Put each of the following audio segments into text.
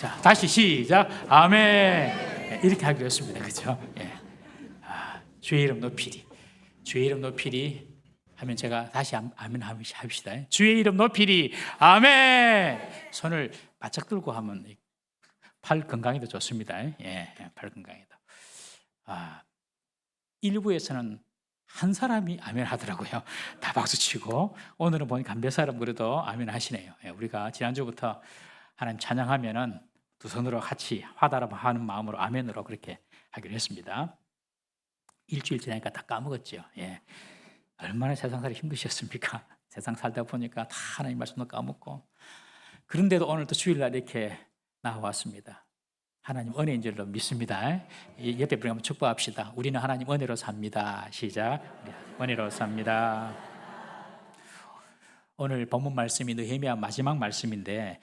자, 다시 시작. 아멘. 이렇게 하기로 했습니다. 그렇죠? 예. 주의 이름 높이리. 주의 이름 높이리 하면 제가 다시 아멘 합시다. 주의 이름 높이리. 아멘. 손을 바짝 들고 하면 팔 건강에도 좋습니다. 예, 팔 건강에도. 일부에서는 한 사람이 아멘 하더라고요. 다 박수 치고. 오늘은 보니까 몇 사람 그래도 아멘 하시네요. 예, 우리가 지난주부터 하나님 찬양하면은 두 손으로 같이 화답하는 마음으로 아멘으로 그렇게 하기로 했습니다. 일주일 지나니까 다 까먹었죠. 예. 얼마나 세상 살이 힘드셨습니까? 세상 살다 보니까 다 하나님 말씀도 까먹고. 그런데도 오늘 또 주일날 이렇게 나와왔습니다. 하나님 은혜인 줄로 믿습니다. 옆에 분이 한번 축복합시다. 우리는 하나님 은혜로 삽니다. 시작. 은혜로 삽니다. 오늘 본문 말씀이 느헤미야 마지막 말씀인데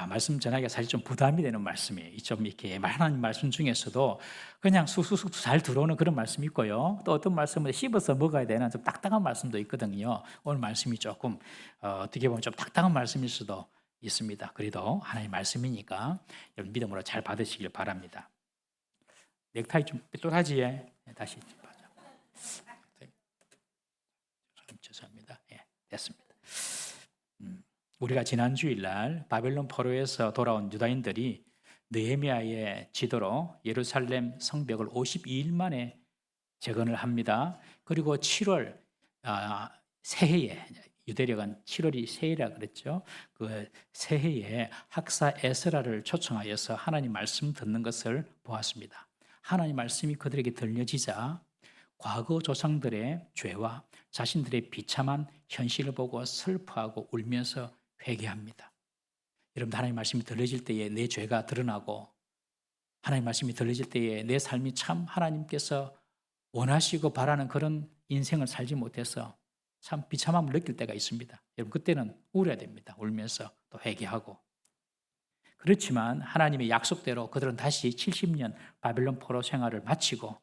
말씀 전하기가 사실 좀 부담이 되는 말씀이에요. 좀 이렇게 하나님 말씀 중에서도 그냥 쑥쑥 잘 들어오는 그런 말씀이 있고요. 또 어떤 말씀은 씹어서 먹어야 되는 좀 딱딱한 말씀도 있거든요. 오늘 말씀이 조금 어떻게 보면 좀 딱딱한 말씀일 수도 있습니다. 그래도 하나님 말씀이니까 여러분 믿음으로 잘 받으시길 바랍니다. 넥타이 좀 삐뚤하지? 다시 죄송합니다. 예, 됐습니다. 우리가 지난 주일날 바벨론 포로에서 돌아온 유다인들이 느헤미야의 지도로 예루살렘 성벽을 52일 만에 재건을 합니다. 그리고 7월 새해에 유대력은 7월이 새해라 그랬죠. 그 새해에 학사 에스라를 초청하여서 하나님 말씀 듣는 것을 보았습니다. 하나님 말씀이 그들에게 들려지자 과거 조상들의 죄와 자신들의 비참한 현실을 보고 슬퍼하고 울면서 회개합니다. 여러분, 하나님 말씀이 들려질 때에 내 죄가 드러나고 하나님 말씀이 들려질 때에 내 삶이 참 하나님께서 원하시고 바라는 그런 인생을 살지 못해서 참 비참함을 느낄 때가 있습니다. 여러분, 그때는 울어야 됩니다. 울면서 또 회개하고. 그렇지만 하나님의 약속대로 그들은 다시 70년 바벨론 포로 생활을 마치고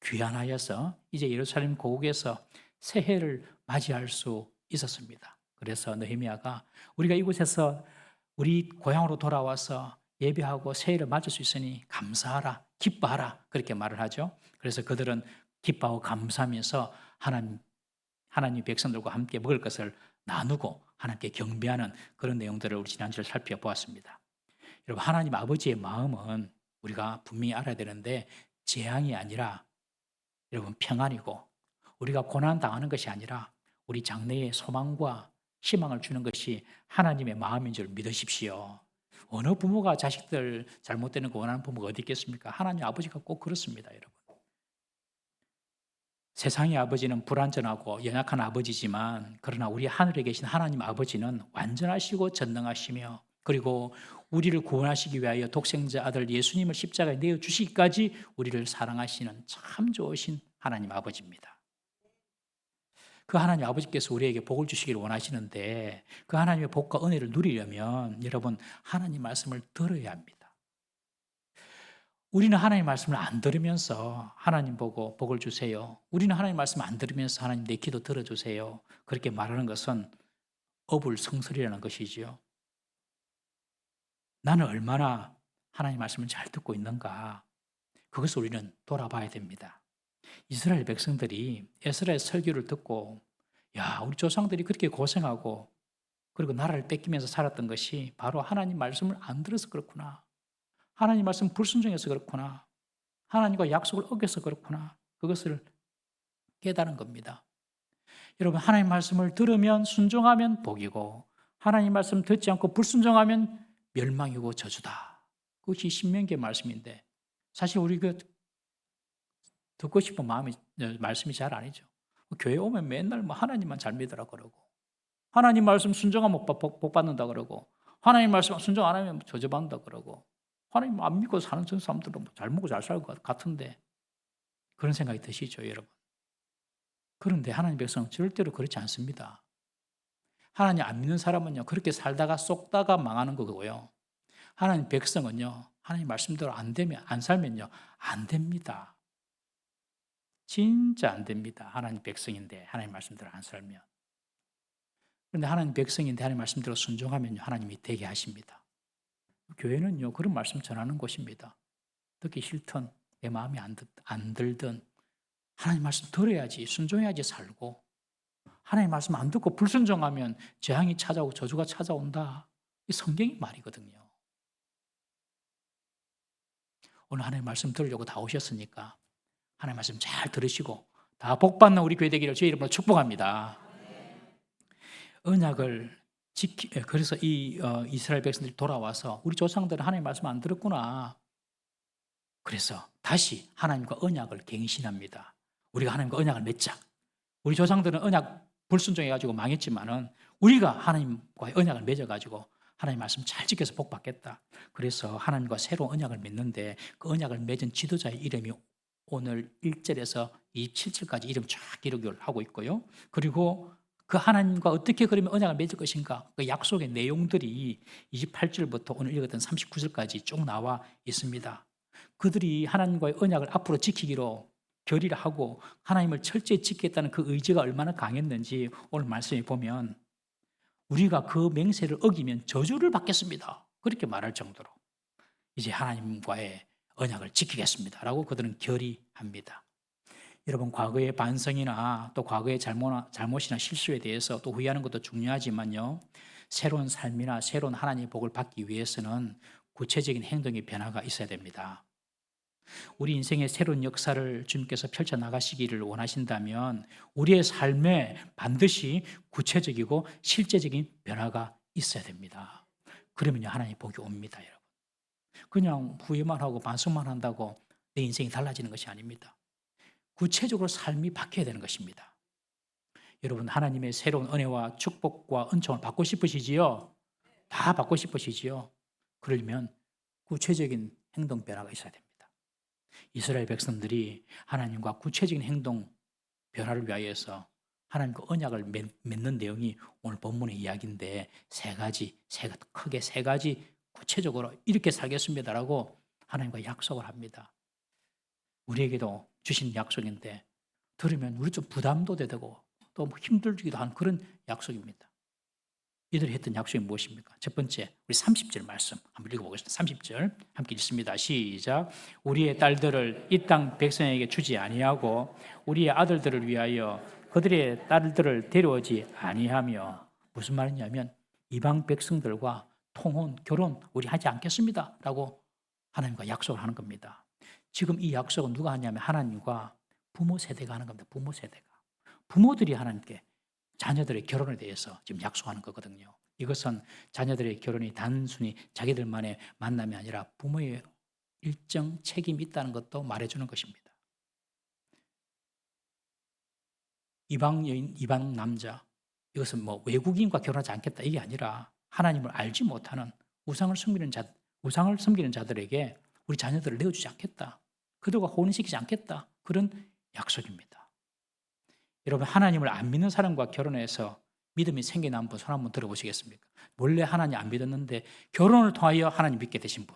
귀환하여서 이제 예루살렘 고국에서 새해를 맞이할 수 있었습니다. 그래서 느헤미야가 우리가 이곳에서 우리 고향으로 돌아와서 예배하고 새해를 맞을 수 있으니 감사하라, 기뻐하라 그렇게 말을 하죠. 그래서 그들은 기뻐하고 감사하면서 하나님 백성들과 함께 먹을 것을 나누고 하나님께 경배하는 그런 내용들을 우리 지난주에 살펴보았습니다. 여러분, 하나님 아버지의 마음은 우리가 분명히 알아야 되는데 재앙이 아니라 여러분 평안이고 우리가 고난 당하는 것이 아니라 우리 장래에 소망과 희망을 주는 것이 하나님의 마음인 줄 믿으십시오. 어느 부모가 자식들 잘못되는 거 원하는 부모가 어디 있겠습니까? 하나님 아버지가 꼭 그렇습니다, 여러분. 세상의 아버지는 불완전하고 연약한 아버지지만 그러나 우리 하늘에 계신 하나님 아버지는 완전하시고 전능하시며 그리고 우리를 구원하시기 위하여 독생자 아들 예수님을 십자가에 내어주시기까지 우리를 사랑하시는 참 좋으신 하나님 아버지입니다. 그 하나님 아버지께서 우리에게 복을 주시기를 원하시는데 그 하나님의 복과 은혜를 누리려면 여러분 하나님 말씀을 들어야 합니다. 우리는 하나님 말씀을 안 들으면서 하나님 보고 복을 주세요. 우리는 하나님 말씀 안 들으면서 하나님 내 기도 들어주세요. 그렇게 말하는 것은 어불성설이라는 것이지요. 나는 얼마나 하나님 말씀을 잘 듣고 있는가 그것을 우리는 돌아봐야 됩니다. 이스라엘 백성들이 에스라의 설교를 듣고 야 우리 조상들이 그렇게 고생하고 그리고 나라를 뺏기면서 살았던 것이 바로 하나님 말씀을 안 들어서 그렇구나. 하나님 말씀 불순종해서 그렇구나. 하나님과 약속을 어겨서 그렇구나. 그것을 깨달은 겁니다. 여러분 하나님 말씀을 들으면 순종하면 복이고 하나님 말씀 듣지 않고 불순종하면 멸망이고 저주다. 그것이 신명기의 말씀인데 사실 우리 듣고 싶은 말씀이 잘 아니죠. 교회 오면 맨날 하나님만 잘 믿으라 그러고 하나님 말씀 순종하면 복 받는다 그러고 하나님 말씀 순종 안 하면 저주받는다 그러고 하나님 안 믿고 사는 사람들은 잘 먹고 잘 살 것 같은데 그런 생각이 드시죠, 여러분? 그런데 하나님 백성은 절대로 그렇지 않습니다. 하나님 안 믿는 사람은요 그렇게 살다가 쏙다가 망하는 거고요. 하나님 백성은요 하나님 말씀대로 안 살면요 안 됩니다. 진짜 안 됩니다. 하나님 백성인데 하나님 말씀대로 안 살면. 그런데 하나님 백성인데 하나님 말씀대로 순종하면 하나님이 되게 하십니다. 교회는요, 그런 말씀 전하는 곳입니다. 듣기 싫든 내 마음에 안 들든 하나님 말씀 들어야지, 순종해야지 살고, 하나님 말씀 안 듣고 불순종하면 재앙이 찾아오고 저주가 찾아온다. 이 성경의 말이거든요. 오늘 하나님 말씀 들으려고 다 오셨으니까 하나님 말씀 잘 들으시고 다 복받는 우리 교회 되기를 주의 이름으로 축복합니다. 언약을 그래서 이스라엘 백성들이 돌아와서 우리 조상들은 하나님 말씀 안 들었구나. 그래서 다시 하나님과 언약을 갱신합니다. 우리가 하나님과 언약을 맺자. 우리 조상들은 언약 불순종해가지고 망했지만은 우리가 하나님과 언약을 맺어가지고 하나님 말씀 잘 지켜서 복 받겠다. 그래서 하나님과 새로운 언약을 맺는데 그 언약을 맺은 지도자의 이름이 오늘 1절에서 27절까지 이름 쫙 기록을 하고 있고요. 그리고 그 하나님과 어떻게 그러면 언약을 맺을 것인가? 그 약속의 내용들이 28절부터 오늘 읽었던 39절까지 쭉 나와 있습니다. 그들이 하나님과의 언약을 앞으로 지키기로 결의를 하고 하나님을 철저히 지키겠다는 그 의지가 얼마나 강했는지 오늘 말씀에 보면 우리가 그 맹세를 어기면 저주를 받겠습니다. 그렇게 말할 정도로 이제 하나님과의 언약을 지키겠습니다라고 그들은 결의합니다. 여러분, 과거의 반성이나 또 과거의 잘못이나 실수에 대해서 또 후회하는 것도 중요하지만요, 새로운 삶이나 새로운 하나님의 복을 받기 위해서는 구체적인 행동의 변화가 있어야 됩니다. 우리 인생의 새로운 역사를 주님께서 펼쳐나가시기를 원하신다면 우리의 삶에 반드시 구체적이고 실제적인 변화가 있어야 됩니다. 그러면요, 하나님의 복이 옵니다, 여러분. 그냥 후회만 하고 반성만 한다고 내 인생이 달라지는 것이 아닙니다. 구체적으로 삶이 바뀌어야 되는 것입니다. 여러분, 하나님의 새로운 은혜와 축복과 은총을 받고 싶으시지요? 다 받고 싶으시지요? 그러려면 구체적인 행동 변화가 있어야 됩니다. 이스라엘 백성들이 하나님과 구체적인 행동 변화를 위하여서 하나님과 언약을 맺는 내용이 오늘 본문의 이야기인데 크게 세 가지 구체적으로 이렇게 살겠습니다라고 하나님과 약속을 합니다. 우리에게도 주신 약속인데 들으면 우리 좀 부담도 되고 또 힘들기도 한 그런 약속입니다. 이들이 했던 약속이 무엇입니까? 첫 번째, 우리 30절 말씀 한번 읽어보겠습니다. 30절 함께 읽습니다. 시작. 우리의 딸들을 이 땅 백성에게 주지 아니하고 우리의 아들들을 위하여 그들의 딸들을 데려오지 아니하며, 무슨 말이냐면 이방 백성들과 통혼, 결혼 우리 하지 않겠습니다 라고 하나님과 약속을 하는 겁니다. 지금 이 약속은 누가 하냐면 하나님과 부모 세대가 하는 겁니다. 부모 세대가. 부모들이 하나님께 자녀들의 결혼에 대해서 지금 약속하는 거거든요. 이것은 자녀들의 결혼이 단순히 자기들만의 만남이 아니라 부모의 일정 책임이 있다는 것도 말해주는 것입니다. 이방 여인, 이방 남자, 이것은 뭐 외국인과 결혼하지 않겠다 이게 아니라 하나님을 알지 못하는 우상을 섬기는 자들에게 우리 자녀들을 내어주지 않겠다. 그들과 혼인시키지 않겠다. 그런 약속입니다. 여러분, 하나님을 안 믿는 사람과 결혼해서 믿음이 생겨난 분 손 한번 들어보시겠습니까? 원래 하나님 안 믿었는데 결혼을 통하여 하나님 믿게 되신 분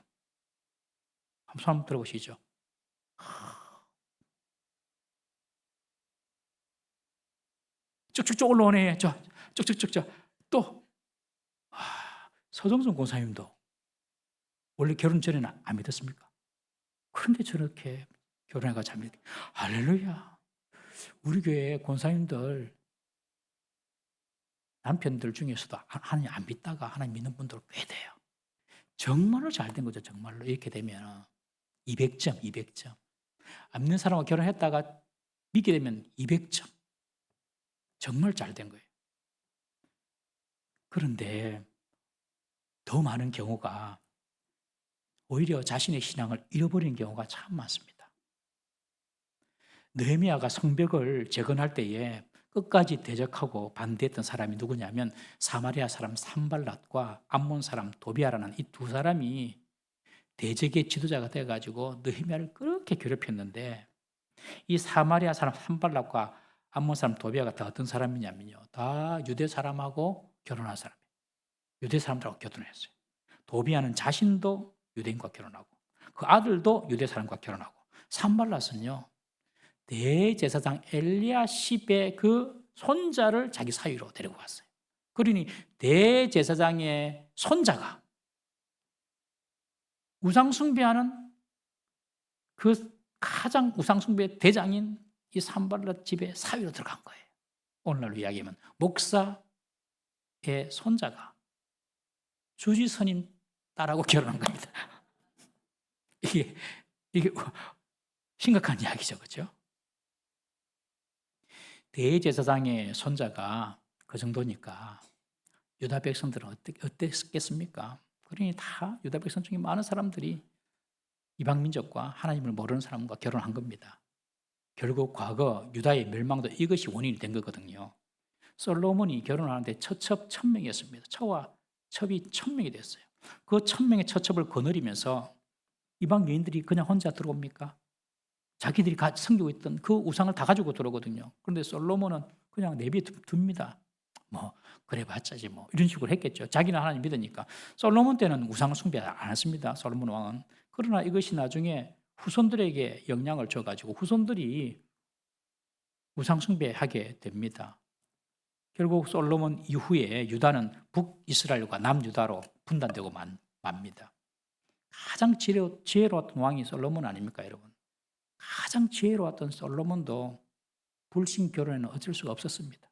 한번 손 한번 들어보시죠. 쭉쭉쭉 올라오네. 쭉쭉쭉쭉. 또 서정선 권사님도 원래 결혼 전에는 안 믿었습니까? 그런데 저렇게 결혼해가 잘 믿게. 할렐루야. 우리 교회 권사님들 남편들 중에서도 하나님 안 믿다가 하나님 믿는 분들 꽤 돼요. 정말로 잘 된 거죠. 정말로 이렇게 되면 200점, 200점. 안 믿는 사람과 결혼했다가 믿게 되면 200점. 정말 잘 된 거예요. 그런데 더 많은 경우가 오히려 자신의 신앙을 잃어버리는 경우가 참 많습니다. 느헤미야가 성벽을 재건할 때에 끝까지 대적하고 반대했던 사람이 누구냐면 사마리아 사람 산발랏과 암몬 사람 도비아라는 이 두 사람이 대적의 지도자가 돼가지고 느헤미야를 그렇게 괴롭혔는데, 이 사마리아 사람 산발랏과 암몬 사람 도비아가 다 어떤 사람이냐면요, 다 유대 사람하고 결혼한 사람이에요. 유대 사람들하고 결혼했어요. 도비아는 자신도 유대인과 결혼하고 그 아들도 유대 사람과 결혼하고, 산발랏은요 대제사장 엘리야십의 그 손자를 자기 사위로 데리고 갔어요. 그러니 대제사장의 손자가 우상 숭배하는 그 가장 우상 숭배 대장인 이 산발랏 집에 사위로 들어간 거예요. 오늘날로 이야기하면 목사의 손자가 주지 스님 딸하고 결혼한 겁니다. 이게 심각한 이야기죠, 그렇죠? 대제사장의 손자가 그 정도니까 유다 백성들은 어땠겠습니까? 그러니 다 유다 백성 중에 많은 사람들이 이방 민족과 하나님을 모르는 사람과 결혼한 겁니다. 결국 과거 유다의 멸망도 이것이 원인이 된 거거든요. 솔로몬이 결혼하는데 처첩 1000명이었습니다. 처와 첩이 1000명이 됐어요. 그 1000명의 처첩을 거느리면서 이방 여인들이 그냥 혼자 들어옵니까? 자기들이 섬기고 있던 그 우상을 다 가지고 들어오거든요. 그런데 솔로몬은 그냥 내비둡니다. 뭐 그래 봤자지 뭐 이런 식으로 했겠죠. 자기는 하나님 믿으니까. 솔로몬 때는 우상을 숭배 안 했습니다. 솔로몬 왕은. 그러나 이것이 나중에 후손들에게 영향을 줘가지고 후손들이 우상 숭배하게 됩니다. 결국 솔로몬 이후에 유다는 북이스라엘과 남유다로 분단되고 맙니다. 가장 지혜로웠던 왕이 솔로몬 아닙니까, 여러분? 가장 지혜로웠던 솔로몬도 불신 결혼에는 어쩔 수가 없었습니다.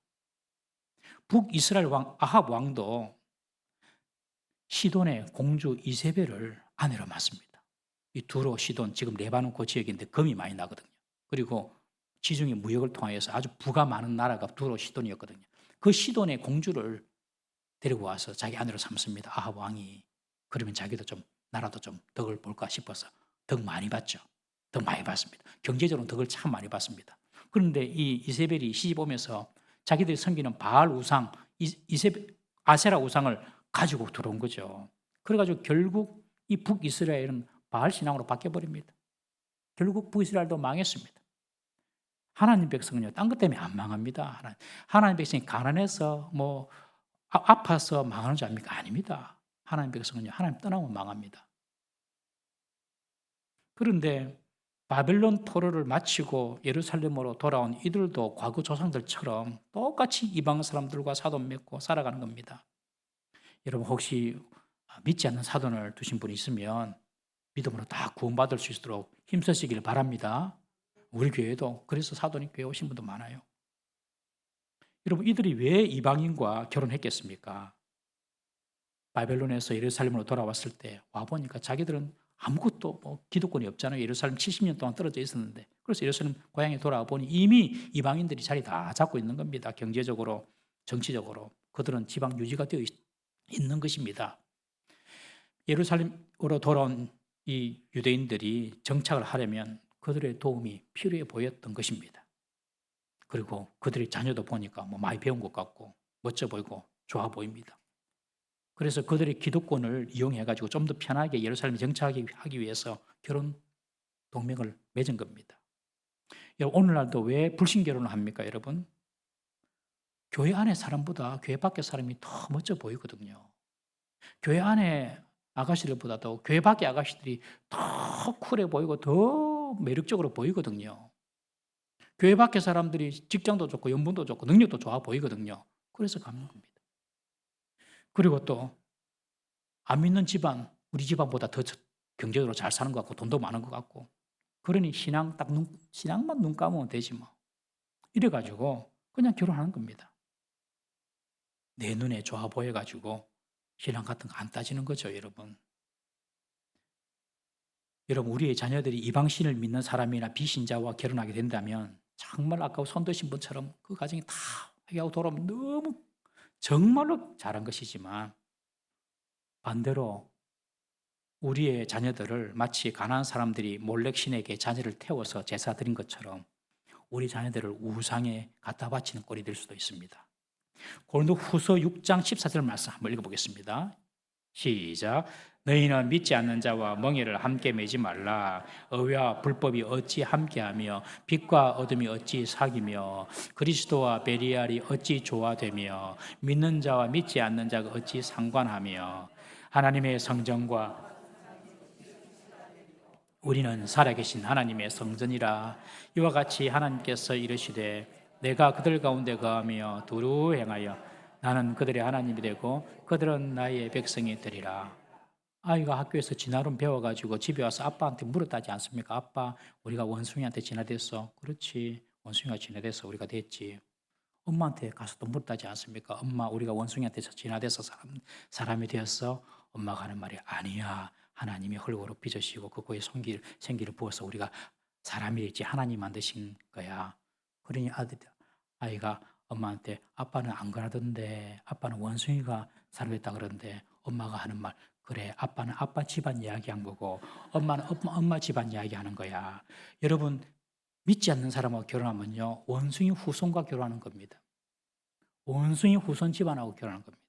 북이스라엘 왕 아합 왕도 시돈의 공주 이세벨을 아내로 맞습니다. 이 두로 시돈 지금 레바논 그 지역인데 금이 많이 나거든요. 그리고 지중해 무역을 통하여서 아주 부가 많은 나라가 두로 시돈이었거든요. 그 시돈의 공주를 데리고 와서 자기 아내로 삼습니다. 아합 왕이. 그러면 자기도 좀 나라도 좀 덕을 볼까 싶어서 덕 많이 받죠. 덕 많이 받습니다. 경제적으로 덕을 참 많이 받습니다. 그런데 이 이세벨이 시집 오면서 자기들이 섬기는 바알 우상, 아세라 우상을 가지고 들어온 거죠. 그래가지고 결국 이 북이스라엘은 바알 신앙으로 바뀌어버립니다. 결국 북이스라엘도 망했습니다. 하나님 백성은요, 딴 것 때문에 안 망합니다. 하나님 백성이 가난해서 아파서 망하는 줄 압니까? 아닙니다. 하나님 백성은요, 하나님 떠나면 망합니다. 그런데 바벨론 포로를 마치고 예루살렘으로 돌아온 이들도 과거 조상들처럼 똑같이 이방 사람들과 사돈 맺고 살아가는 겁니다. 여러분 혹시 믿지 않는 사돈을 두신 분이 있으면 믿음으로 다 구원받을 수 있도록 힘쓰시길 바랍니다. 우리 교회도 그래서 사돈이 교회 오신 분도 많아요. 여러분 이들이 왜 이방인과 결혼했겠습니까? 바벨론에서 예루살렘으로 돌아왔을 때 와보니까 자기들은 아무것도 기득권이 없잖아요. 예루살렘 70년 동안 떨어져 있었는데. 그래서 예루살렘 고향에 돌아와 보니 이미 이방인들이 자리 다 잡고 있는 겁니다. 경제적으로, 정치적으로. 그들은 지방 유지가 되어 있는 것입니다. 예루살렘으로 돌아온 이 유대인들이 정착을 하려면 그들의 도움이 필요해 보였던 것입니다. 그리고 그들의 자녀도 보니까 많이 배운 것 같고 멋져 보이고 좋아 보입니다. 그래서 그들의 기득권을 이용해가지고 좀 더 편하게 예루살렘에 정착하기 위해서 결혼 동맹을 맺은 겁니다. 여러분, 오늘날도 왜 불신 결혼을 합니까, 여러분? 교회 안에 사람보다 교회 밖의 사람이 더 멋져 보이거든요. 교회 안에 아가씨들보다도 교회 밖의 아가씨들이 더 쿨해 보이고 더 매력적으로 보이거든요. 교회 밖의 사람들이 직장도 좋고 연봉도 좋고 능력도 좋아 보이거든요. 그래서 가는 겁니다. 그리고 또 안 믿는 집안, 우리 집안보다 더 경제적으로 잘 사는 것 같고 돈도 많은 것 같고 그러니 신앙만 눈 감으면 되지 뭐. 이래가지고 그냥 결혼하는 겁니다. 내 눈에 좋아 보여가지고 신앙 같은 거 안 따지는 거죠, 여러분. 여러분, 우리의 자녀들이 이방신을 믿는 사람이나 비신자와 결혼하게 된다면 정말 아까 손 드신 분처럼 그 가정이 다 회개하고 돌아오면 너무 정말로 잘한 것이지만 반대로 우리의 자녀들을 마치 가난한 사람들이 몰렉 신에게 자녀를 태워서 제사 드린 것처럼 우리 자녀들을 우상에 갖다 바치는 꼴이 될 수도 있습니다. 고린도 후서 6장 14절 말씀 한번 읽어보겠습니다. 시작. 너희는 믿지 않는 자와 멍에를 함께 매지 말라. 의와 불법이 어찌 함께하며 빛과 어둠이 어찌 사귀며 그리스도와 베리알이 어찌 조화되며 믿는 자와 믿지 않는 자가 어찌 상관하며 하나님의 성전과 우리는 살아계신 하나님의 성전이라. 이와 같이 하나님께서 이르시되 내가 그들 가운데 거하며 두루 행하여 나는 그들의 하나님이 되고 그들은 나의 백성이 되리라. 아이가 학교에서 진화론 배워가지고 집에 와서 아빠한테 물었다지 않습니까? 아빠, 우리가 원숭이한테 진화됐어. 그렇지. 원숭이가 진화돼서 우리가 됐지. 엄마한테 가서 또 물었다지 않습니까? 엄마, 우리가 원숭이한테 진화돼서 사람이 되었어. 엄마가 하는 말이 아니야. 하나님이 흙으로 빚으시고 그 코에 생기를 부어서 우리가 사람이 됐지. 하나님 만드신 거야. 그러니 아이가 엄마한테 아빠는 안 그러던데, 아빠는 원숭이가 살아있다 그러는데, 엄마가 하는 말, 그래, 아빠는 아빠 집안 이야기한 거고 엄마는 엄마 집안 이야기하는 거야. 여러분, 믿지 않는 사람하고 결혼하면요, 원숭이 후손과 결혼하는 겁니다. 원숭이 후손 집안하고 결혼하는 겁니다.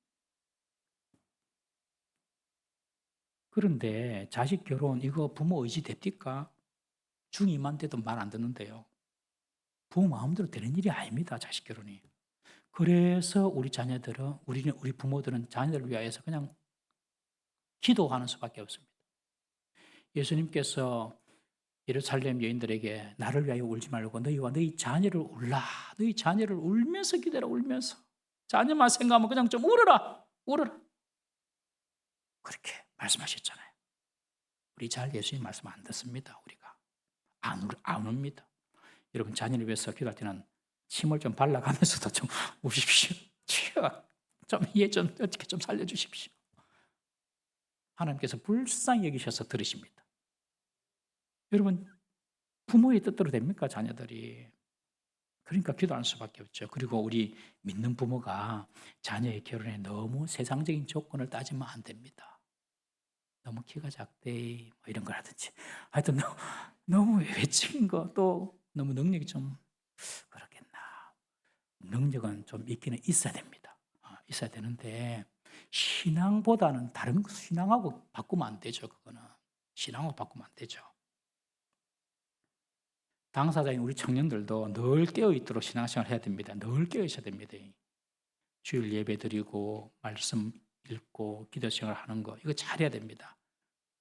그런데 자식 결혼 이거 부모 의지 됩니까? 중2만 돼도 말 안 듣는데요. 부모 마음대로 되는 일이 아닙니다. 자식 결혼이. 그래서 우리 부모들은 자녀들을 위하여서 그냥 기도하는 수밖에 없습니다. 예수님께서 예루살렘 여인들에게 나를 위하여 울지 말고 너희와 너희 자녀를 울라. 너희 자녀를 울면서 기대라. 울면서. 자녀만 생각하면 그냥 좀 울어라. 울어라. 그렇게 말씀하셨잖아요. 우리 잘 예수님 말씀 안 듣습니다. 우리가. 안 웁니다. 여러분 자녀를 위해서 기도할 때는 침을 좀 발라가면서도 좀 우십시오. 좀 이해 좀 어떻게 좀 살려주십시오. 하나님께서 불쌍히 여기셔서 들으십니다. 여러분 부모의 뜻대로 됩니까? 자녀들이. 그러니까 기도할 수밖에 없죠. 그리고 우리 믿는 부모가 자녀의 결혼에 너무 세상적인 조건을 따지면 안 됩니다. 너무 키가 작대 뭐 이런 거라든지 하여튼 너무 외적인 거 또 너무 능력이 좀 그렇겠나. 능력은 좀 있기는 있어야 됩니다. 있어야 되는데 신앙보다는 다른 신앙하고 바꾸면 안 되죠. 그거는 신앙하고 바꾸면 안 되죠. 당사자인 우리 청년들도 늘 깨어있도록 신앙생활을 해야 됩니다. 늘 깨어있어야 됩니다. 주일 예배 드리고 말씀 읽고 기도 생활 하는 거 이거 잘해야 됩니다.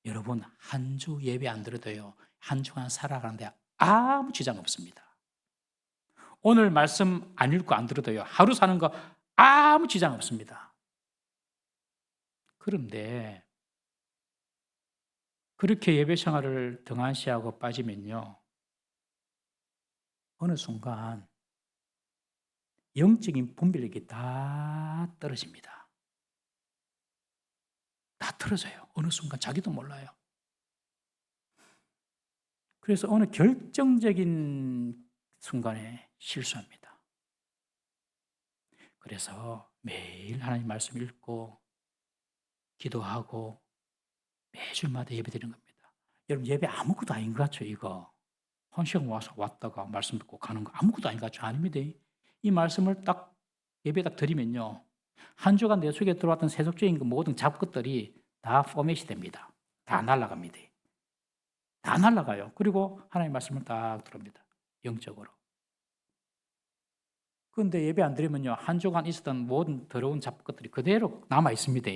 여러분 한 주 예배 안 드려도요. 한 주간 살아가는데 아무 지장 없습니다. 오늘 말씀 안 읽고 안 들어도요. 하루 사는 거 아무 지장 없습니다. 그런데 그렇게 예배 생활을 등한시하고 빠지면요. 어느 순간 영적인 분별력이 다 떨어집니다. 다 떨어져요. 어느 순간 자기도 몰라요. 그래서 어느 결정적인 순간에 실수합니다. 그래서 매일 하나님 말씀 읽고 기도하고 매주마다 예배 드리는 겁니다. 여러분 예배 아무것도 아닌 것 같죠 이거. 한 시간 왔다가 말씀 듣고 가는 거 아무것도 아닌 것 같죠? 아닙니다. 이 말씀을 딱 예배 딱 드리면요. 한 주간 내 속에 들어왔던 세속적인 그 모든 잡것들이 다 포맷이 됩니다. 다 날아갑니다. 다 날아가요. 그리고 하나님 말씀을 딱 들읍니다. 영적으로. 그런데 예배 안 드리면요. 한 주간 있었던 모든 더러운 잡것들이 그대로 남아 있습니다.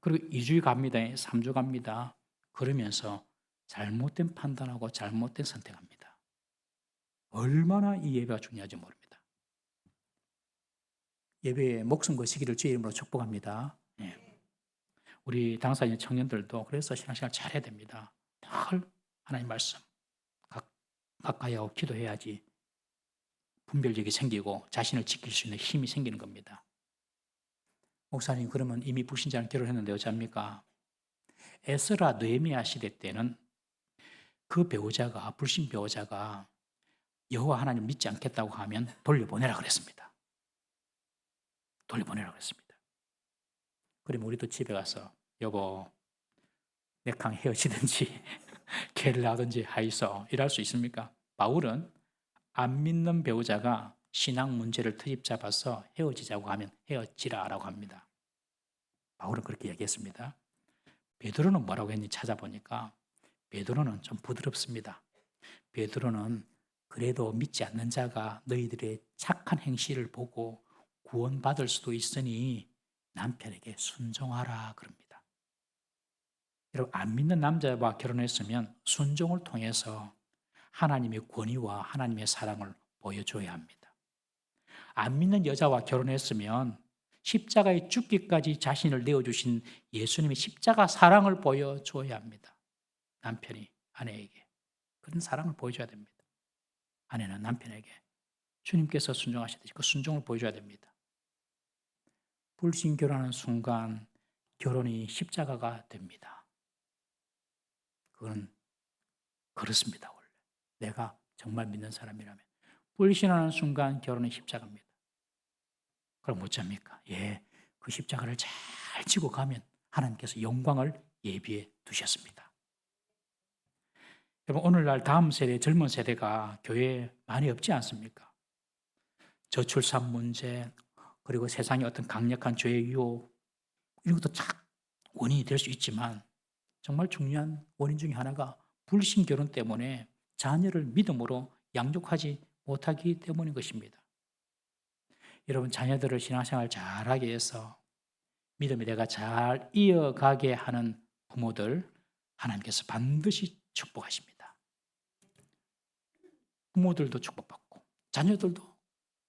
그리고 2주 갑니다. 3주 갑니다. 그러면서 잘못된 판단하고 잘못된 선택합니다. 얼마나 이 예배가 중요한지 모릅니다. 예배에 목숨 거시기를 주의 이름으로 축복합니다. 네. 우리 당사자 청년들도 그래서 신앙생활 잘해야 됩니다. 늘 하나님 말씀 가까이 하고 기도해야지 분별력이 생기고 자신을 지킬 수 있는 힘이 생기는 겁니다. 목사님 그러면 이미 불신자는 결혼했는데 어쩝니까? 에스라 느헤미야 시대 때는 그 불신 배우자가 여호와 하나님 믿지 않겠다고 하면 돌려보내라 그랬습니다. 돌려보내라 그랬습니다. 그러면 우리도 집에 가서 여보 내랑 헤어지든지 개를 낳든지 하이소 일할 수 있습니까? 바울은 안 믿는 배우자가 신앙 문제를 트집 잡아서 헤어지자고 하면 헤어지라라고 합니다. 바울은 그렇게 얘기했습니다. 베드로는 뭐라고 했는지 찾아보니까 베드로는 좀 부드럽습니다. 베드로는 그래도 믿지 않는 자가 너희들의 착한 행실을 보고 구원받을 수도 있으니 남편에게 순종하라 그럽니다. 여러분 안 믿는 남자와 결혼했으면 순종을 통해서 하나님의 권위와 하나님의 사랑을 보여줘야 합니다. 안 믿는 여자와 결혼했으면 십자가에 죽기까지 자신을 내어주신 예수님의 십자가 사랑을 보여줘야 합니다. 남편이 아내에게 그런 사랑을 보여줘야 됩니다. 아내는 남편에게 주님께서 순종하시듯이 그 순종을 보여줘야 됩니다. 불신결혼하는 순간 결혼이 십자가가 됩니다. 그건 그렇습니다. 원래 내가 정말 믿는 사람이라면 불신하는 순간 결혼이 십자가입니다. 그럼 어쩝니까? 그 십자가를 잘 지고 가면 하나님께서 영광을 예비해 두셨습니다. 여러분, 오늘날 다음 세대, 젊은 세대가 교회에 많이 없지 않습니까? 저출산 문제, 그리고 세상의 어떤 강력한 죄의 유혹, 이런 것도 참 원인이 될 수 있지만 정말 중요한 원인 중에 하나가 불신 결혼 때문에 자녀를 믿음으로 양육하지 못하기 때문인 것입니다. 여러분, 자녀들을 신앙생활 잘하게 해서 믿음의 대가 잘 이어가게 하는 부모들 하나님께서 반드시 축복하십니다. 부모들도 축복받고 자녀들도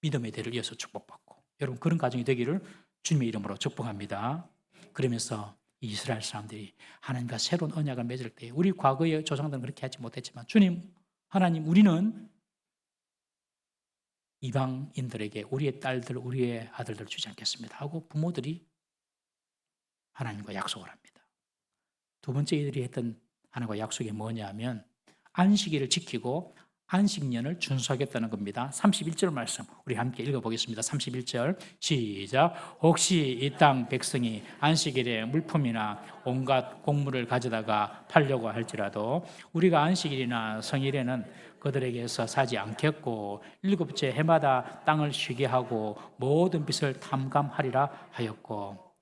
믿음의 대를 이어서 축복받고 여러분 그런 가정이 되기를 주님의 이름으로 축복합니다. 그러면서 이스라엘 사람들이 하나님과 새로운 언약을 맺을 때 우리 과거의 조상들은 그렇게 하지 못했지만 주님, 하나님 우리는 이방인들에게 우리의 딸들, 우리의 아들들을 주지 않겠습니다 하고 부모들이 하나님과 약속을 합니다. 두 번째 이들이 했던 하나님과 약속이 뭐냐면 안식일을 지키고 안식년을 준수하겠다는 겁니다. 31절 말씀 우리 함께 읽어보겠습니다. 31절 시작. 혹시 이 땅 백성이 안식일에 물품이나 온갖 곡물을 가져다가 팔려고 할지라도 우리가 안식일이나 성일에는 그들에게서 사지 않겠고 일곱째 해마다 땅을 쉬게 하고 모든 빚을 탐감하리라 하였고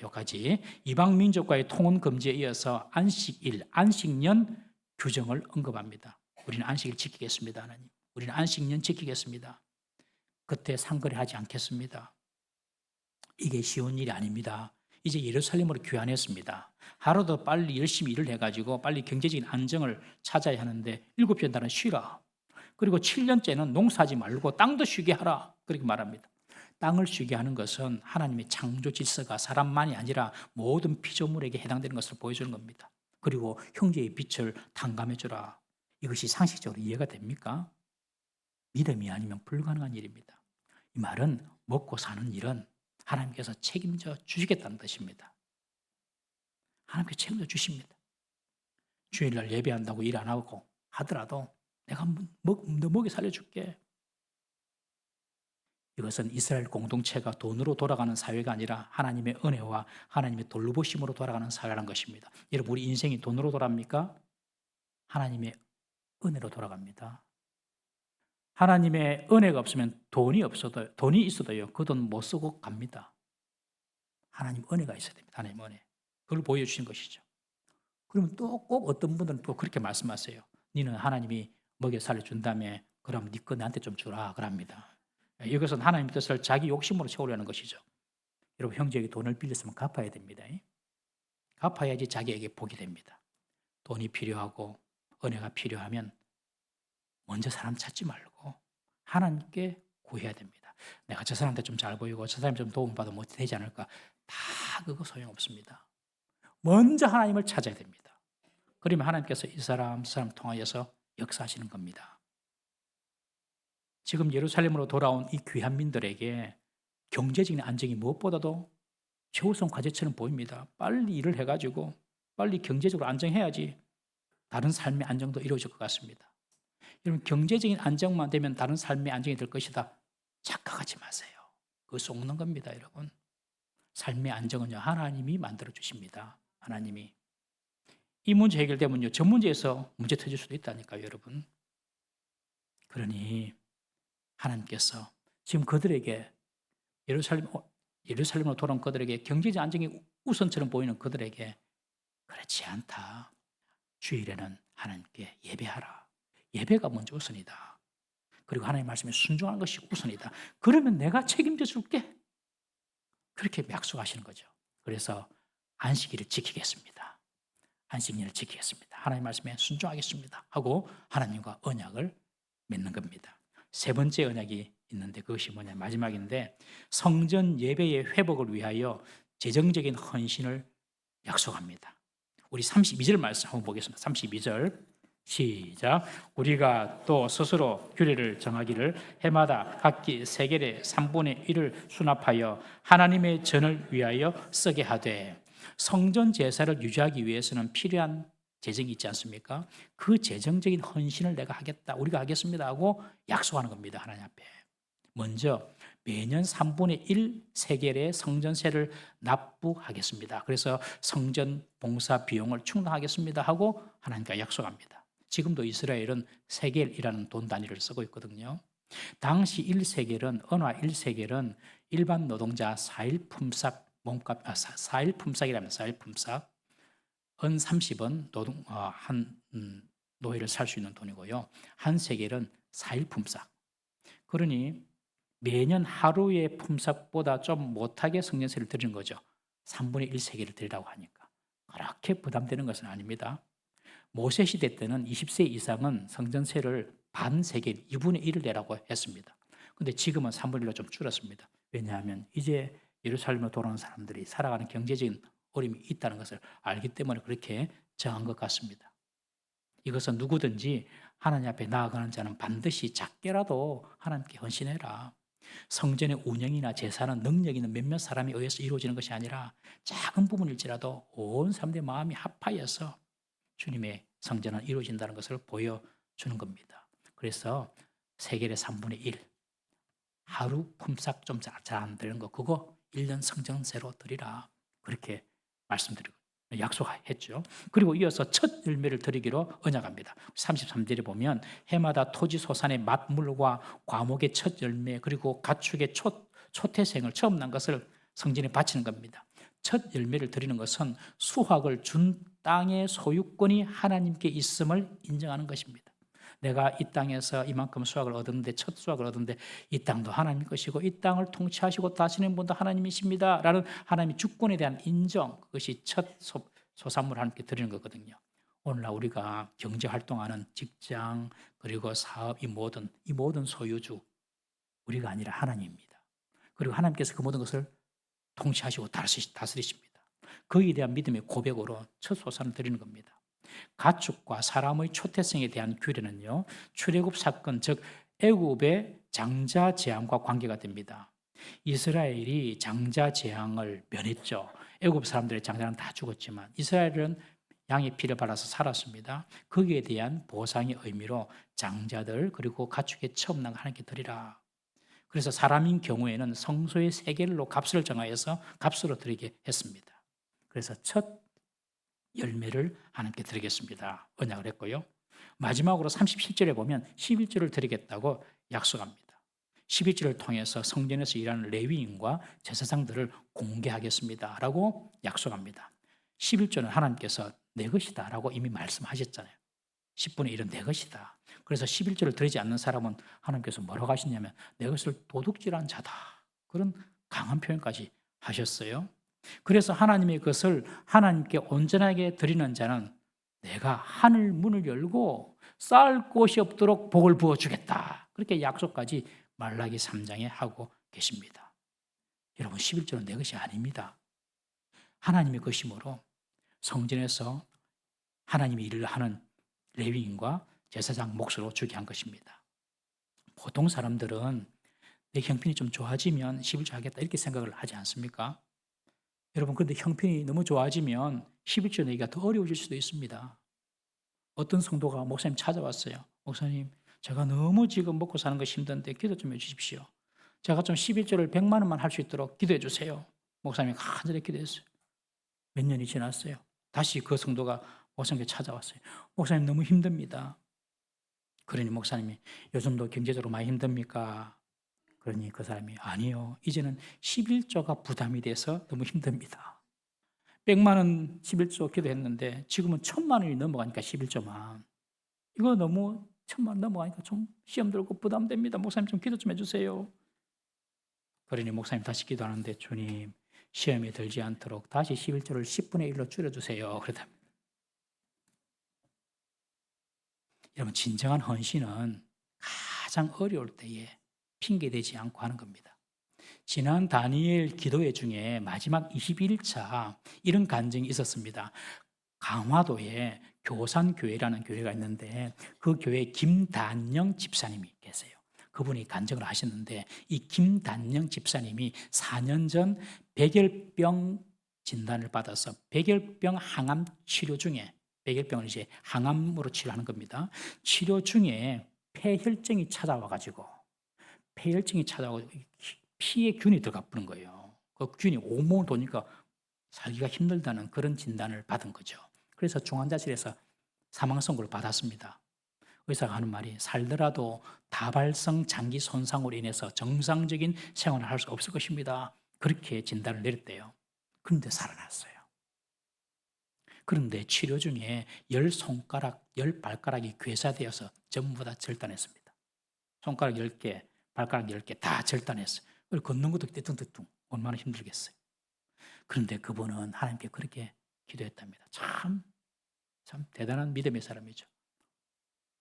여기까지 이방 민족과의 통혼 금지에 이어서 안식일, 안식년 규정을 언급합니다. 우리는 안식일 지키겠습니다, 하나님. 우리는 안식년 지키겠습니다. 그때 상거래하지 않겠습니다. 이게 쉬운 일이 아닙니다. 이제 예루살렘으로 귀환했습니다. 하루도 빨리 열심히 일을 해가지고 빨리 경제적인 안정을 찾아야 하는데 7째 날은 쉬라. 그리고 7년째는 농사하지 말고 땅도 쉬게 하라. 그렇게 말합니다. 땅을 쉬게 하는 것은 하나님의 창조 질서가 사람만이 아니라 모든 피조물에게 해당되는 것을 보여주는 겁니다. 그리고 형제의 빛을 탕감해주라. 이것이 상식적으로 이해가 됩니까? 믿음이 아니면 불가능한 일입니다. 이 말은 먹고 사는 일은 하나님께서 책임져 주시겠다는 뜻입니다. 하나님께서 책임져 주십니다. 주일날 예배한다고 일 안 하고 하더라도 내가 너 먹여 살려줄게. 이것은 이스라엘 공동체가 돈으로 돌아가는 사회가 아니라 하나님의 은혜와 하나님의 돌보심으로 돌아가는 사회라는 것입니다. 여러분, 우리 인생이 돈으로 돌아갑니까? 하나님의 은혜로 돌아갑니다. 하나님의 은혜가 없으면 돈이 있어도요, 그 돈 못 쓰고 갑니다. 하나님 은혜가 있어야 됩니다. 하나님 은혜. 그걸 보여주신 것이죠. 그러면 또 꼭 어떤 분들은 또 그렇게 말씀하세요. 너는 하나님이 먹여 살려준다며 그럼 네 거 나한테 좀 주라 그럽니다. 이것은 하나님의 뜻을 자기 욕심으로 채우려는 것이죠. 여러분, 형제에게 돈을 빌렸으면 갚아야 됩니다. 갚아야지 자기에게 복이 됩니다. 돈이 필요하고 은혜가 필요하면 먼저 사람 찾지 말고 하나님께 구해야 됩니다. 내가 저 사람한테 좀 잘 보이고 저 사람이 좀 도움받으면 뭐 되지 않을까? 다 그거 소용없습니다. 먼저 하나님을 찾아야 됩니다. 그러면 하나님께서 이 사람 통하여서 역사하시는 겁니다. 지금 예루살렘으로 돌아온 이 귀한 민들에게 경제적인 안정이 무엇보다도 최우선 과제처럼 보입니다. 빨리 일을 해가지고 빨리 경제적으로 안정해야지 다른 삶의 안정도 이루어질 것 같습니다. 여러분, 경제적인 안정만 되면 다른 삶의 안정이 될 것이다. 착각하지 마세요. 그거 속는 겁니다, 여러분. 삶의 안정은요, 하나님이 만들어 주십니다. 하나님이. 이 문제 해결되면요, 전 문제에서 문제 터질 수도 있다니까요, 여러분. 그러니 하나님께서 지금 그들에게 예루살렘으로 돌아온 그들에게 경제적 안정이 우선처럼 보이는 그들에게 그렇지 않다. 주일에는 하나님께 예배하라. 예배가 먼저 우선이다. 그리고 하나님 말씀에 순종하는 것이 우선이다. 그러면 내가 책임져 줄게. 그렇게 약속하시는 거죠. 그래서 안식일을 지키겠습니다. 안식일을 지키겠습니다. 하나님 말씀에 순종하겠습니다. 하고 하나님과 언약을 맺는 겁니다. 세 번째 언약이 있는데 그것이 뭐냐 마지막인데 성전 예배의 회복을 위하여 재정적인 헌신을 약속합니다. 우리 32절 말씀 한번 보겠습니다. 32절 시작. 우리가 또 스스로 규례를 정하기를 해마다 각기 세겔의 3분의 1을 수납하여 하나님의 전을 위하여 쓰게 하되 성전 제사를 유지하기 위해서는 필요한 재정이 있지 않습니까? 그 재정적인 헌신을 내가 하겠다. 우리가 하겠습니다 하고 약속하는 겁니다. 하나님 앞에. 먼저 매년 3분의 1 세겔의 성전세를 납부하겠습니다. 그래서 성전 봉사 비용을 충당하겠습니다 하고 하나님과 약속합니다. 지금도 이스라엘은 세겔이라는 돈 단위를 쓰고 있거든요. 당시 1세겔은 언화 1세겔은 일반 노동자 4일 품삯 몸값 4일 품삯이라면 4일 품삯 은 30원 노동 한 노예를 살 수 있는 돈이고요. 한 세겔은 4일 품삯. 그러니 매년 하루의 품삯보다 좀 못하게 성전세를 드리는 거죠. 3분의 1 세겔을 드리라고 하니까. 그렇게 부담되는 것은 아닙니다. 모세 시대 때는 20세 이상은 성전세를 반 세겔 2분의 1을 내라고 했습니다. 근데 지금은 3분의 1로 좀 줄었습니다. 왜냐하면 이제 예루살렘으로 돌아오는 사람들이 살아가는 경제적인 어려움이 있다는 것을 알기 때문에 그렇게 정한 것 같습니다. 이것은 누구든지 하나님 앞에 나아가는 자는 반드시 작게라도 하나님께 헌신해라. 성전의 운영이나 제사는 능력 있는 몇몇 사람에 의해서 이루어지는 것이 아니라 작은 부분일지라도 온 사람들의 마음이 합하여서 주님의 성전은 이루어진다는 것을 보여주는 겁니다. 그래서 세겔의 3분의 1 하루 품삯 좀 잘 안 되는 거 그거 1년 성전세로 드리라. 그렇게 말씀드리고 약속했죠. 그리고 이어서 첫 열매를 드리기로 언약합니다. 33절에 보면 해마다 토지 소산의 맛물과 과목의 첫 열매 그리고 가축의 초태생을 처음 난 것을 성전에 바치는 겁니다. 첫 열매를 드리는 것은 수확을 준 땅의 소유권이 하나님께 있음을 인정하는 것입니다. 내가 이 땅에서 이만큼 수확을 얻었는데 첫 수확을 얻었는데 이 땅도 하나님 것이고 이 땅을 통치하시고 다스리는 분도 하나님이십니다 라는 하나님의 주권에 대한 인정, 그것이 첫 소산물을 하나님께 드리는 거거든요. 오늘날 우리가 경제활동하는 직장 그리고 사업 이 모든 소유주 우리가 아니라 하나님입니다. 그리고 하나님께서 그 모든 것을 통치하시고 다스리십니다. 거기에 대한 믿음의 고백으로 첫 소산을 드리는 겁니다. 가축과 사람의 초태성에 대한 규례는요, 출애굽 사건 즉 애굽의 장자 재앙과 관계가 됩니다. 이스라엘이 장자 재앙을 면했죠. 애굽 사람들의 장자는 다 죽었지만 이스라엘은 양의 피를 발라서 살았습니다. 거기에 대한 보상의 의미로 장자들 그리고 가축의 처음 난 하나님께 드리라. 그래서 사람인 경우에는 성소의 세겔로 값을 정하여서 값으로 드리게 했습니다. 그래서 첫 열매를 하나님께 드리겠습니다. 언약을 했고요. 마지막으로 37절에 보면 11절을 드리겠다고 약속합니다. 11절을 통해서 성전에서 일하는 레위인과 제사장들을 공개하겠습니다 라고 약속합니다. 11절은 하나님께서 내 것이다 라고 이미 말씀하셨잖아요. 10분의 1은 내 것이다. 그래서 11절을 드리지 않는 사람은 하나님께서 뭐라고 하시냐면 내 것을 도둑질한 자다. 그런 강한 표현까지 하셨어요. 그래서 하나님의 것을 하나님께 온전하게 드리는 자는 내가 하늘 문을 열고 쌓을 곳이 없도록 복을 부어주겠다. 그렇게 약속까지 말라기 3장에 하고 계십니다. 여러분 11절은 내 것이 아닙니다. 하나님의 것이므로 성전에서 하나님의 일을 하는 레위인과 제사장 몫으로 주게 한 것입니다. 보통 사람들은 내 형편이 좀 좋아지면 11절 하겠다 이렇게 생각을 하지 않습니까? 여러분 그런데 형편이 너무 좋아지면 11절 내기가 더 어려워질 수도 있습니다. 어떤 성도가 목사님 찾아왔어요. 목사님 제가 너무 지금 먹고 사는 것이 힘든데 기도 좀 해주십시오. 제가 좀 11절을 100만 원만 할 수 있도록 기도해 주세요. 목사님이 간절히 기도했어요. 몇 년이 지났어요. 다시 그 성도가 목사님께 찾아왔어요. 목사님 너무 힘듭니다. 그러니 목사님이 요즘도 경제적으로 많이 힘듭니까? 그러니 그 사람이 아니요. 이제는 11조가 부담이 돼서 너무 힘듭니다. 100만 원 11조 기도했는데 지금은 1000만 원이 넘어가니까 11조만. 이거 너무 1000만 원 넘어가니까 좀 시험 들고 부담됩니다. 목사님 좀 기도 좀 해주세요. 그러니 목사님 다시 기도하는데 주님 시험에 들지 않도록 다시 11조를 10분의 1로 줄여주세요. 그러다 여러분 진정한 헌신은 가장 어려울 때에 핑계대지 않고 하는 겁니다. 지난 다니엘 기도회 중에 마지막 21차 이런 간증이 있었습니다. 강화도에 교산교회라는 교회가 있는데 그 교회에 김단영 집사님이 계세요. 그분이 간증을 하셨는데 이 김단영 집사님이 4년 전 백열병 진단을 받아서 백열병 항암 치료 중에, 백열병을 이제 항암으로 치료하는 겁니다. 치료 중에 폐혈증이 찾아와가지고 피에 균이 들어가 버린 거예요. 그 균이 온몸을 도니까 살기가 힘들다는 그런 진단을 받은 거죠. 그래서 중환자실에서 사망 선고를 받았습니다. 의사가 하는 말이 살더라도 다발성 장기 손상으로 인해서 정상적인 생활을 할 수 없을 것입니다. 그렇게 진단을 내렸대요. 그런데 살아났어요. 그런데 치료 중에 10손가락, 10발가락이 괴사되어서 전부 다 절단했습니다. 손가락 10개, 발가락 10개 다 절단했어요. 걷는 것도 떼뚱떼뚱 얼마나 힘들겠어요. 그런데 그분은 하나님께 그렇게 기도했답니다. 참 대단한 믿음의 사람이죠.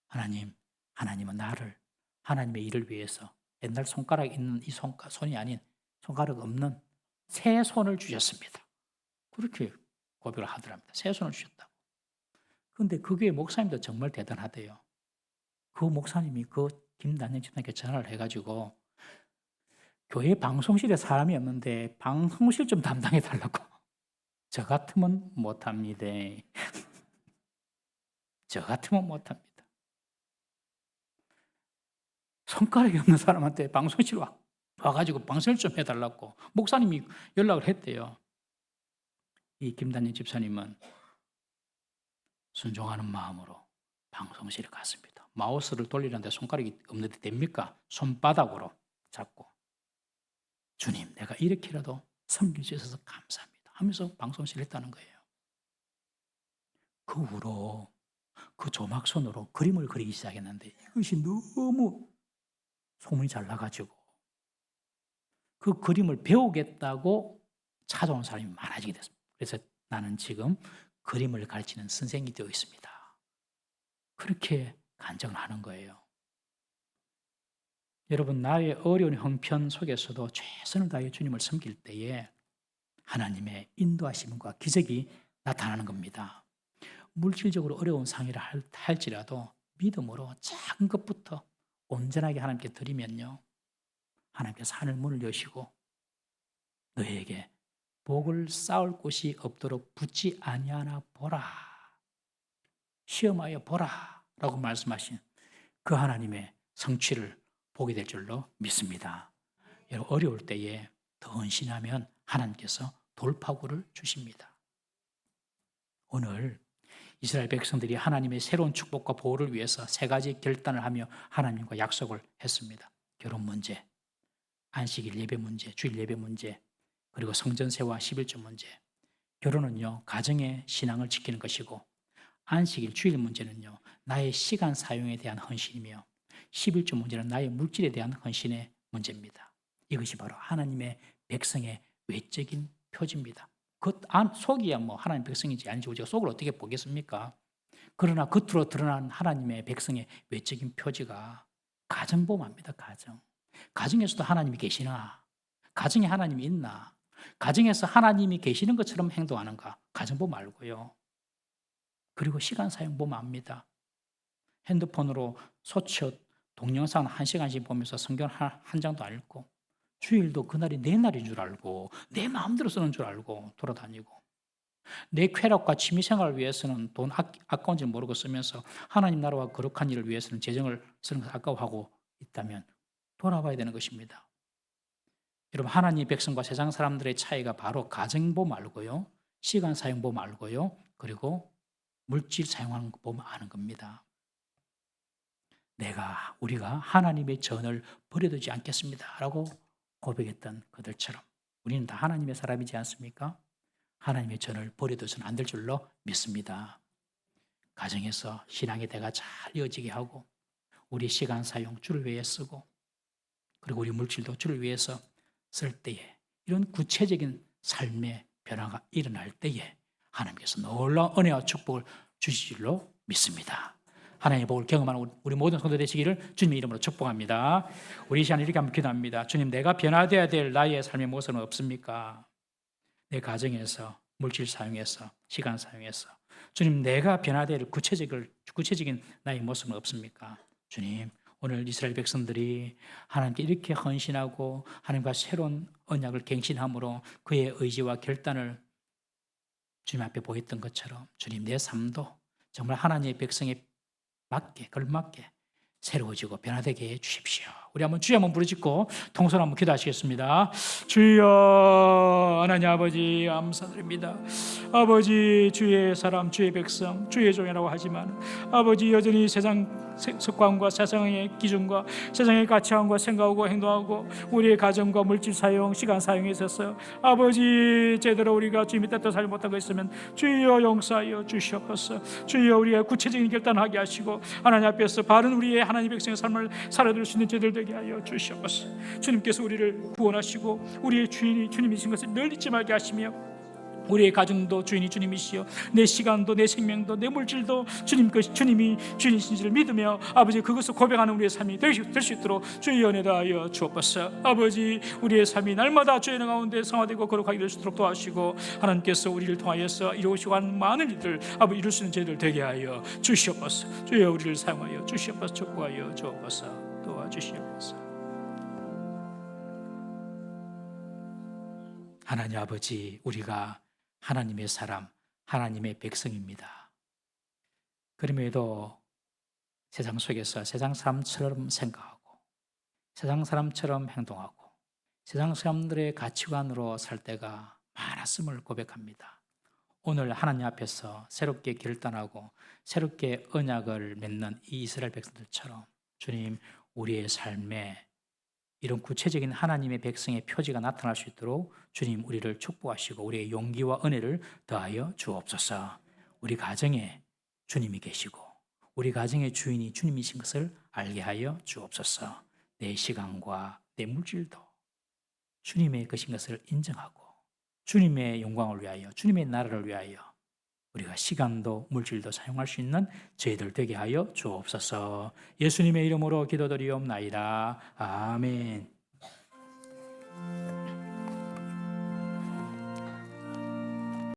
하나님은 나를 하나님의 일을 위해서 옛날 손가락 있는 이 손이 아닌 손가락 없는 새 손을 주셨습니다. 그렇게 고백을 하더랍니다. 새 손을 주셨다고. 그런데 그 교회 목사님도 정말 대단하대요. 그 목사님이 그 김단영 집사님께 전화를 해가지고 교회 방송실에 사람이 없는데 방송실 좀 담당해 달라고. 저 같으면 못합니다. 저 같으면 못합니다. 손가락이 없는 사람한테 방송실 와가지고 방송을 좀 해달라고 목사님이 연락을 했대요. 이 김단영 집사님은 순종하는 마음으로 방송실에 갔습니다. 마우스를 돌리는데 손가락이 없는데 됩니까? 손바닥으로 잡고 주님, 내가 이렇게라도 섬겨주셔서 감사합니다 하면서 방송실에 했다는 거예요. 그 후로 그 조막손으로 그림을 그리기 시작했는데 이것이 너무 소문이 잘 나가지고 그 그림을 배우겠다고 찾아온 사람이 많아지게 됐습니다. 그래서 나는 지금 그림을 가르치는 선생님이 되어 있습니다. 그렇게 간증을 하는 거예요. 여러분, 나의 어려운 형편 속에서도 최선을 다해 주님을 섬길 때에 하나님의 인도하심과 기적이 나타나는 겁니다. 물질적으로 어려운 상황이라 할지라도 믿음으로 작은 것부터 온전하게 하나님께 드리면요, 하나님께서 하늘 문을 여시고 너에게 복을 쌓을 곳이 없도록 붙지 아니하나 보라, 시험하여 보라 라고 말씀하신 그 하나님의 성취를 보게 될 줄로 믿습니다. 여러분, 어려울 때에 더 헌신하면 하나님께서 돌파구를 주십니다. 오늘 이스라엘 백성들이 하나님의 새로운 축복과 보호를 위해서 세 가지 결단을 하며 하나님과 약속을 했습니다. 결혼 문제, 안식일 예배 문제, 주일 예배 문제, 그리고 성전세와 11조 문제. 결혼은요, 가정의 신앙을 지키는 것이고, 안식일 주일 문제는요, 나의 시간 사용에 대한 헌신이며, 11조 문제는 나의 물질에 대한 헌신의 문제입니다. 이것이 바로 하나님의 백성의 외적인 표지입니다. 그 속이야 뭐 하나님 백성인지 아닌지 우리가 속을 어떻게 보겠습니까? 그러나 겉으로 드러난 하나님의 백성의 외적인 표지가 가정보호합니다. 가정에서도 하나님이 계시나? 가정에 하나님이 있나? 가정에서 하나님이 계시는 것처럼 행동하는가? 가정보 말고요. 그리고 시간 사용보호합니다. 핸드폰으로 소첫 동영상 1시간씩 보면서 성경 한 장도 안 읽고, 주일도 그날이 내 날인 줄 알고 내 마음대로 쓰는 줄 알고 돌아다니고, 내 쾌락과 취미생활을 위해서는 돈 아까운지 모르고 쓰면서 하나님 나라와 거룩한 일을 위해서는 재정을 쓰는 것을 아까워하고 있다면 돌아봐야 되는 것입니다. 여러분, 하나님 백성과 세상 사람들의 차이가 바로 가정보 말고요, 시간 사용보 말고요, 그리고 물질 사용하는 거 보면 아는 겁니다. 우리가 하나님의 전을 버려두지 않겠습니다 라고 고백했던 그들처럼 우리는 다 하나님의 사람이지 않습니까? 하나님의 전을 버려둬서는 안 될 줄로 믿습니다. 가정에서 신앙의 대가 잘 이어지게 하고, 우리 시간 사용 주를 위해 쓰고, 그리고 우리 물질도 주를 위해서 쓸 때에 이런 구체적인 삶의 변화가 일어날 때에 하나님께서 놀라운 은혜와 축복을 주실 줄로 믿습니다. 하나님의 복을 경험하는 우리 모든 성도 되시기를 주님의 이름으로 축복합니다. 우리 이 시간 이렇게 한번 기도합니다. 주님, 내가 변화되어야 될 나의 삶의 모습은 없습니까? 내 가정에서, 물질 사용해서, 시간 사용해서 주님, 내가 변화될 구체적인 나의 모습은 없습니까? 주님, 오늘 이스라엘 백성들이 하나님께 이렇게 헌신하고 하나님과 새로운 언약을 갱신함으로 그의 의지와 결단을 주님 앞에 보였던 것처럼 주님, 내 삶도 정말 하나님의 백성에 맞게, 걸맞게 새로워지고 변화되게 해 주십시오. 우리 한번 주여 한번 부르짖고 통솔 한번 기도하시겠습니다. 주여, 하나님 아버지 감사드립니다. 아버지, 주의 사람, 주의 백성, 주의 종이라고 하지만 아버지 여전히 세상 습관과 세상의 기준과 세상의 가치관과 생각하고 행동하고 우리의 가정과 물질 사용, 시간 사용에 있어서 아버지 제대로 우리가 주님의 뜻대로 살지 못하고 있으면 주여 용서하여 주시옵소서. 주여, 우리의 구체적인 결단하게 하시고 하나님 앞에서 바른 우리의 하나님 백성의 삶을 살아들 수 있는 제들 되게 하여 주시옵소서. 주님께서 우리를 구원하시고 우리의 주인이 주님이신 것을 늘 잊지 말게 하시며 우리의 가정도 주인이 주님이시여 내 시간도 내 생명도 내 물질도 주님이 주인이신지를 믿으며 아버지 그것을 고백하는 우리의 삶이 될 수 있도록 주의 은혜 다하여 주옵소서. 아버지, 우리의 삶이 날마다 주의 은 가운데 성화되고 거룩하게 될 수 있도록 도와주시고 하나님께서 우리를 통하여서 이루시고 하는 많은 일들 아버지 이룰 수 있는 저희들 되게 하여 주시옵소서. 주여, 우리를 사용하여 주시옵소서. 축복하여 주옵소서. 도와주시옵소서. 하나님 아버지, 우리가 하나님의 사람, 하나님의 백성입니다. 그럼에도 세상 속에서 세상 사람처럼 생각하고 세상 사람처럼 행동하고 세상 사람들의 가치관으로 살 때가 많았음을 고백합니다. 오늘 하나님 앞에서 새롭게 결단하고 새롭게 언약을 맺는 이 이스라엘 백성들처럼 주님, 우리의 삶에 이런 구체적인 하나님의 백성의 표지가 나타날 수 있도록 주님, 우리를 축복하시고 우리의 용기와 은혜를 더하여 주옵소서. 우리 가정에 주님이 계시고 우리 가정의 주인이 주님이신 것을 알게 하여 주옵소서. 내 시간과 내 물질도 주님의 것인 것을 인정하고 주님의 영광을 위하여, 주님의 나라를 위하여 우리가 시간도 물질도 사용할 수 있는 저희들 되게 하여 주옵소서. 예수님의 이름으로 기도드리옵나이다. 아멘.